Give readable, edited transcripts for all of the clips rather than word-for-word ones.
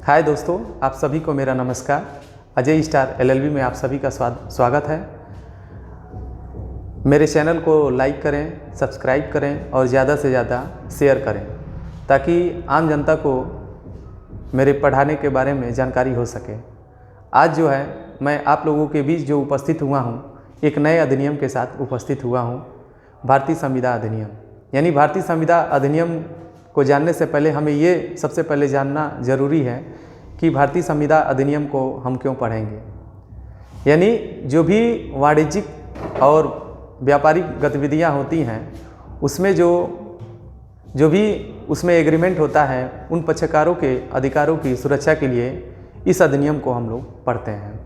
हाय दोस्तों, आप सभी को मेरा नमस्कार। अजय स्टार एलएलबी में आप सभी का स्वागत है। मेरे चैनल को लाइक करें, सब्सक्राइब करें और ज़्यादा से ज़्यादा शेयर करें ताकि आम जनता को मेरे पढ़ाने के बारे में जानकारी हो सके। आज जो है मैं आप लोगों के बीच जो उपस्थित हुआ हूँ, एक नए अधिनियम के साथ उपस्थित हुआ हूँ, भारतीय संविदा अधिनियम। यानी भारतीय संविदा अधिनियम को जानने से पहले हमें ये सबसे पहले जानना ज़रूरी है कि भारतीय संविदा अधिनियम को हम क्यों पढ़ेंगे। यानी जो भी वाणिज्यिक और व्यापारिक गतिविधियां होती हैं उसमें जो भी उसमें एग्रीमेंट होता है, उन पक्षकारों के अधिकारों की सुरक्षा के लिए इस अधिनियम को हम लोग पढ़ते हैं।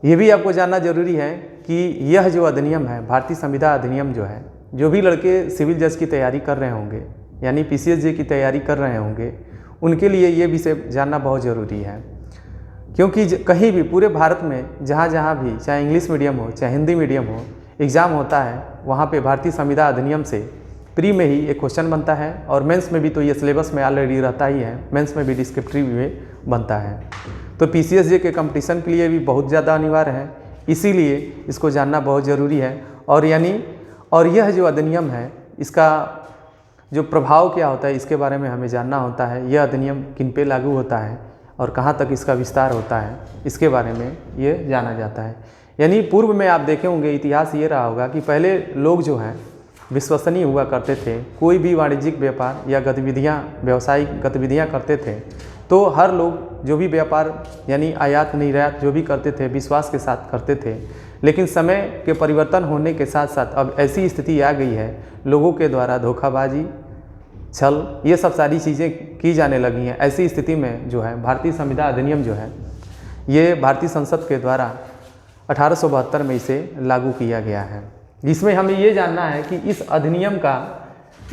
ये भी आपको जानना जरूरी है कि यह जो अधिनियम है, भारतीय संविदा अधिनियम जो है, जो भी लड़के सिविल जज की तैयारी कर रहे होंगे यानी पीसीएसजे की तैयारी कर रहे होंगे, उनके लिए ये विषय जानना बहुत ज़रूरी है। क्योंकि कहीं भी पूरे भारत में जहाँ भी, चाहे इंग्लिश मीडियम हो चाहे हिंदी मीडियम हो, एग्ज़ाम होता है, वहाँ पे भारतीय संविदा अधिनियम से प्री में ही एक क्वेश्चन बनता है और मेंस में भी तो ये सिलेबस में ऑलरेडी रहता ही है, मेंस में भी डिस्क्रिप्टिव में बनता है। तो पीसीएसजे के कंपटीशन के लिए भी बहुत ज़्यादा अनिवार्य है, इसीलिए इसको जानना बहुत ज़रूरी है। और यह जो अधिनियम है, इसका जो प्रभाव क्या होता है इसके बारे में हमें जानना होता है। यह अधिनियम किन पे लागू होता है और कहाँ तक इसका विस्तार होता है, इसके बारे में ये जाना जाता है। यानी पूर्व में आप देखे होंगे, इतिहास ये रहा होगा कि पहले लोग जो हैं विश्वसनीय हुआ करते थे। कोई भी वाणिज्यिक व्यापार या व्यावसायिक गतिविधियाँ करते थे तो हर लोग जो भी व्यापार यानी आयात निर्यात जो भी करते थे, विश्वास के साथ करते थे। लेकिन समय के परिवर्तन होने के साथ साथ अब ऐसी स्थिति आ गई है, लोगों के द्वारा धोखाबाजी, छल, ये सब सारी चीज़ें की जाने लगी हैं। ऐसी स्थिति में जो है भारतीय संविदा अधिनियम जो है, ये भारतीय संसद के द्वारा 1872 में इसे लागू किया गया है। जिसमें हमें ये जानना है कि इस अधिनियम का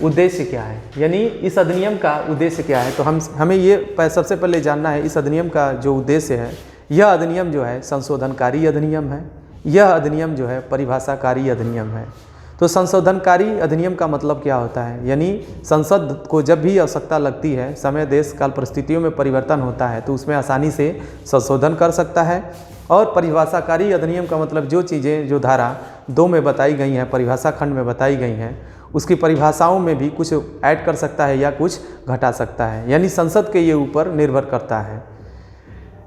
उद्देश्य क्या है, यानी इस अधिनियम का उद्देश्य क्या है। तो हमें ये सबसे पहले जानना है इस अधिनियम का जो उद्देश्य है। यह अधिनियम जो है संशोधनकारी अधिनियम है। यह अधिनियम जो है परिभाषाकारी अधिनियम है। तो संशोधनकारी अधिनियम का मतलब क्या होता है, यानी संसद को जब भी आवश्यकता लगती है, समय देश काल परिस्थितियों में परिवर्तन होता है तो उसमें आसानी से संशोधन कर सकता है। और परिभाषाकारी अधिनियम का मतलब जो चीज़ें जो धारा 2 में बताई गई हैं, परिभाषा खंड में बताई गई हैं, उसकी परिभाषाओं में भी कुछ ऐड कर सकता है या कुछ घटा सकता है। यानी संसद के ये ऊपर निर्भर करता है।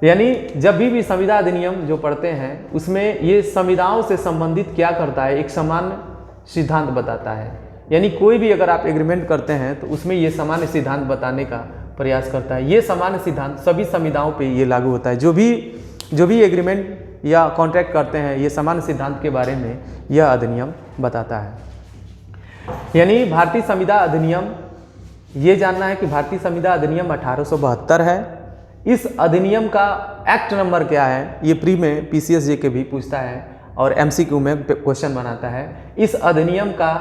यानी जब भी संविदा अधिनियम जो पढ़ते हैं उसमें ये संविदाओं से संबंधित क्या करता है, एक सामान्य सिद्धांत बताता है। यानी कोई भी अगर आप एग्रीमेंट करते हैं तो उसमें ये सामान्य सिद्धांत बताने का प्रयास करता है। ये सामान्य सिद्धांत सभी संविदाओं पे ये लागू होता है। जो भी एग्रीमेंट या कॉन्ट्रैक्ट करते हैं, ये सामान्य सिद्धांत के बारे में यह अधिनियम बताता है। यानी भारतीय संविदा अधिनियम, ये जानना है कि भारतीय संविदा अधिनियम 1872 है। इस अधिनियम का एक्ट नंबर क्या है, ये प्री में पीसीएसजे के भी पूछता है और एमसीक्यू में क्वेश्चन बनाता है। इस अधिनियम का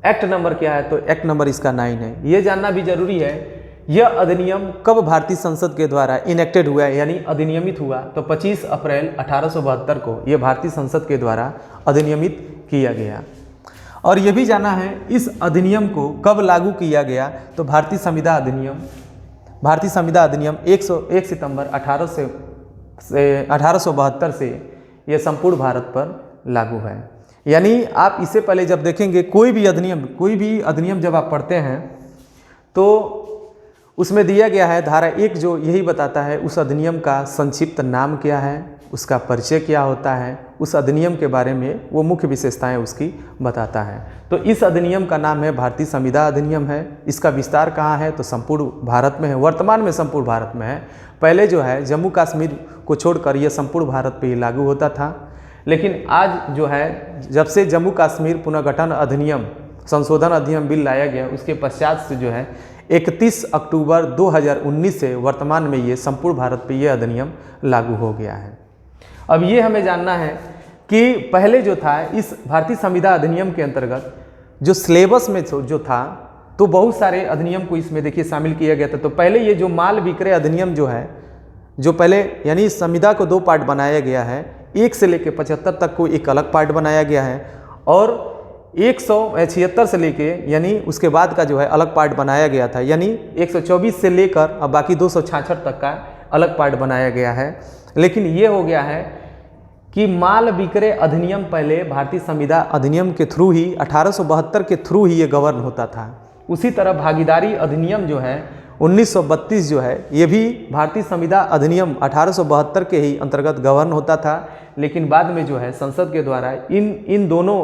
एक्ट नंबर क्या है, तो एक्ट नंबर इसका 9 है। ये जानना भी जरूरी है यह अधिनियम कब भारतीय संसद के द्वारा इनेक्टेड हुआ है, यानी अधिनियमित हुआ। तो 25 अप्रैल 1872 को यह भारतीय संसद के द्वारा अधिनियमित किया गया। और ये भी जाना है इस अधिनियम को कब लागू किया गया, तो भारतीय संविदा अधिनियम 1 सितंबर 1872 से यह संपूर्ण भारत पर लागू है। यानी आप इससे पहले जब देखेंगे कोई भी अधिनियम जब आप पढ़ते हैं तो उसमें दिया गया है धारा 1 जो यही बताता है उस अधिनियम का संक्षिप्त नाम क्या है, उसका परिचय क्या होता है, उस अधिनियम के बारे में वो मुख्य विशेषताएं उसकी बताता है। तो इस अधिनियम का नाम है भारतीय संविदा अधिनियम है। इसका विस्तार कहाँ है, तो संपूर्ण भारत में है। वर्तमान में संपूर्ण भारत में है। पहले जो है जम्मू कश्मीर को छोड़कर यह संपूर्ण भारत पे लागू होता था। लेकिन आज जो है, जब से जम्मू कश्मीर पुनर्गठन अधिनियम संशोधन अधिनियम बिल लाया गया, उसके पश्चात से जो है 31 अक्टूबर 2019 से वर्तमान में ये संपूर्ण भारत पे ये अधिनियम लागू हो गया है। अब ये हमें जानना है कि पहले जो था इस भारतीय संविदा अधिनियम के अंतर्गत जो सिलेबस में जो था, तो बहुत सारे अधिनियम को इसमें देखिए शामिल किया गया था। तो पहले ये जो माल विक्रय अधिनियम जो है, जो पहले यानी संविदा को 2 पार्ट बनाया गया है, 1 से लेकर 75 तक को एक अलग पार्ट बनाया गया है और 176 से लेके यानी उसके बाद का जो है अलग पार्ट बनाया गया था, यानी 124 से लेकर अब बाकी 266 तक का अलग पार्ट बनाया गया है। लेकिन ये हो गया है कि माल विक्रय अधिनियम पहले भारतीय संविदा अधिनियम के थ्रू ही 1872 के थ्रू ही ये गवर्न होता था। उसी तरह भागीदारी अधिनियम जो है 1932 जो है ये भी भारतीय संविदा अधिनियम 1872 के ही अंतर्गत गवर्न होता था। लेकिन बाद में जो है संसद के द्वारा इन दोनों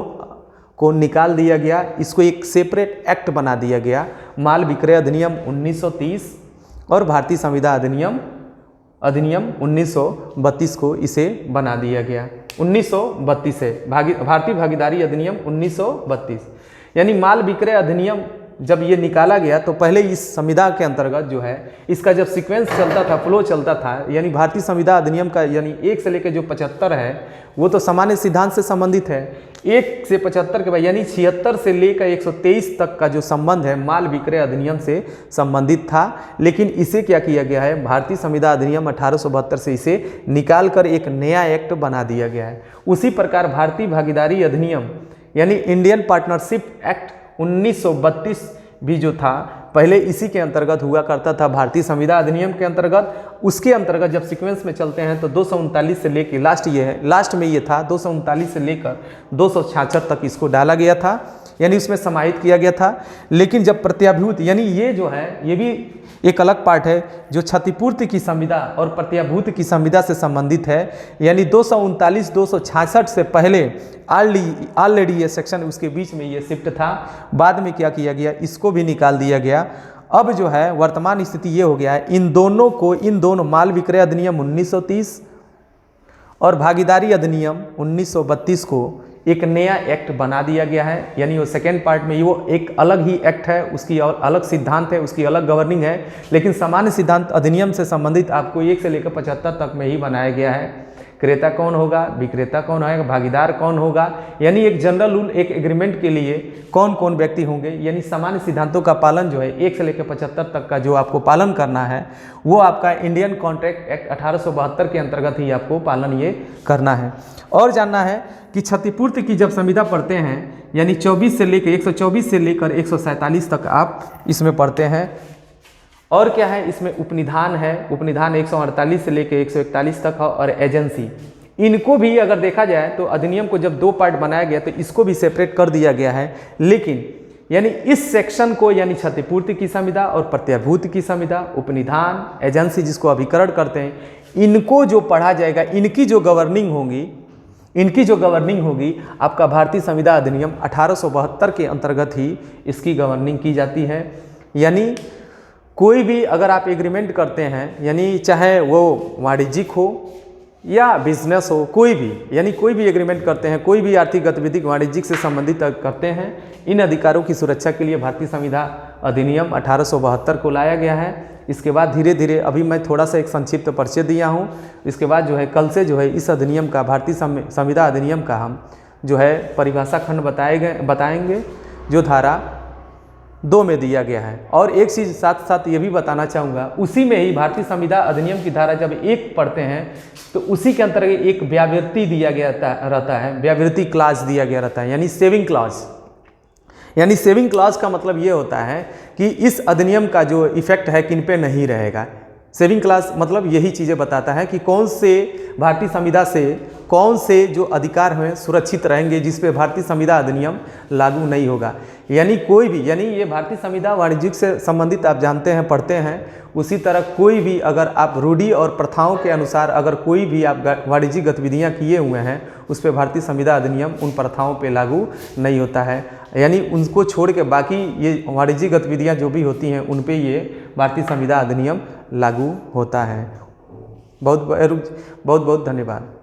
को निकाल दिया गया, इसको एक सेपरेट एक्ट बना दिया गया। माल विक्रय अधिनियम 1930 और भारतीय संविदा अधिनियम 1932 को इसे बना दिया गया। 1932 से भारतीय भागीदारी अधिनियम 1932, यानी माल विक्रय अधिनियम जब ये निकाला गया तो पहले इस संविदा के अंतर्गत जो है इसका जब सीक्वेंस चलता था, फ्लो चलता था, यानी भारतीय संविदा अधिनियम का यानी 1 से लेकर जो 75 है वो तो सामान्य सिद्धांत से संबंधित है। 1 से 75 के बाद यानी 76 से लेकर 123 तक का जो संबंध है माल विक्रय अधिनियम से संबंधित था। लेकिन इसे क्या किया गया है, भारतीय संविदा अधिनियम 1872 से इसे निकाल कर एक नया एक्ट बना दिया गया है। उसी प्रकार भारतीय भागीदारी अधिनियम यानी इंडियन पार्टनरशिप एक्ट 1932 भी जो था पहले इसी के अंतर्गत हुआ करता था, भारतीय संविदा अधिनियम के अंतर्गत। उसके अंतर्गत जब सीक्वेंस में चलते हैं तो 239 से लेकर लास्ट में ये था 239 से लेकर 266 तक इसको डाला गया था, यानी उसमें समाहित किया गया था। लेकिन जब प्रत्याभूति यानी ये जो है ये भी एक अलग पार्ट है जो क्षतिपूर्ति की संविदा और प्रत्याभूति की संविदा से संबंधित है, यानी 239 266 से पहले ऑलरेडी ये सेक्शन उसके बीच में ये शिफ्ट था। बाद में क्या किया गया, इसको भी निकाल दिया गया। अब जो है वर्तमान स्थिति ये हो गया है, इन दोनों माल विक्रय अधिनियम 1930 और भागीदारी अधिनियम 1932 को एक नया एक्ट बना दिया गया है। यानी वो सेकेंड पार्ट में वो एक अलग ही एक्ट है, उसकी और अलग सिद्धांत है, उसकी अलग गवर्निंग है। लेकिन सामान्य सिद्धांत अधिनियम से संबंधित आपको 1 से लेकर 75 तक में ही बनाया गया है। क्रेता कौन होगा, विक्रेता कौन होगा, भागीदार कौन होगा, यानी एक जनरल रूल एक एग्रीमेंट के लिए कौन कौन व्यक्ति होंगे, यानी सामान्य सिद्धांतों का पालन जो है 1 से लेकर 75 तक का जो आपको पालन करना है वो आपका इंडियन कॉन्ट्रैक्ट एक्ट 1872 के अंतर्गत ही आपको पालन ये करना है। और जानना है कि क्षतिपूर्ति की जब संविदा पढ़ते हैं यानी 124 से लेकर 147 तक आप इसमें पढ़ते हैं। और क्या है इसमें उपनिधान है, उपनिधान 148 से लेकर 141 तक है। और एजेंसी, इनको भी अगर देखा जाए तो अधिनियम को जब 2 पार्ट बनाया गया तो इसको भी सेपरेट कर दिया गया है। लेकिन यानी इस सेक्शन को यानी क्षतिपूर्ति की संविदा और प्रत्याभूति की संविदा, उपनिधान, एजेंसी जिसको अभिकरण करते हैं, इनको जो पढ़ा जाएगा इनकी जो गवर्निंग होगी आपका भारतीय संविदा अधिनियम 1872 के अंतर्गत ही इसकी गवर्निंग की जाती है। यानी कोई भी अगर आप एग्रीमेंट करते हैं, यानी चाहे वो वाणिज्यिक हो या बिजनेस हो, कोई भी एग्रीमेंट करते हैं, कोई भी आर्थिक गतिविधि वाणिज्यिक से संबंधित करते हैं, इन अधिकारों की सुरक्षा के लिए भारतीय संविदा अधिनियम 1872 को लाया गया है। इसके बाद धीरे धीरे अभी मैं थोड़ा सा एक संक्षिप्त परिचय दिया हूँ। इसके बाद जो है कल से जो है इस अधिनियम का भारतीय संविदा अधिनियम का हम जो है परिभाषा खंड बताएंगे जो धारा 2 में दिया गया है। और एक चीज़ साथ साथ ये भी बताना चाहूँगा, उसी में ही भारतीय संविदा अधिनियम की धारा जब 1 पढ़ते हैं तो उसी के अंतर्गत एक व्यावृत्ति दिया गया रहता है, व्यावृत्ति क्लाज दिया गया रहता है, यानी सेविंग क्लॉज। यानी सेविंग क्लॉज का मतलब ये होता है कि इस अधिनियम का जो इफेक्ट है किन पे नहीं रहेगा। सेविंग क्लॉज मतलब यही चीज़ें बताता है कि कौन से भारतीय संविदा से कौन से जो अधिकार हैं सुरक्षित रहेंगे जिस पे भारतीय संविदा अधिनियम लागू नहीं होगा। यानी कोई भी, यानी ये भारतीय संविदा वाणिज्यिक से संबंधित आप जानते हैं, पढ़ते हैं, उसी तरह कोई भी अगर आप रूढ़ि और प्रथाओं के अनुसार अगर कोई भी आप वाणिज्यिक गतिविधियां किए हुए हैं उस पर भारतीय संविदा अधिनियम उन प्रथाओं पे लागू नहीं होता है। यानी उनको छोड़ के बाकी ये वाणिज्यिक गतिविधियां जो भी होती हैं उन पे ये भारतीय संविदा अधिनियम लागू होता है। बहुत बहुत धन्यवाद।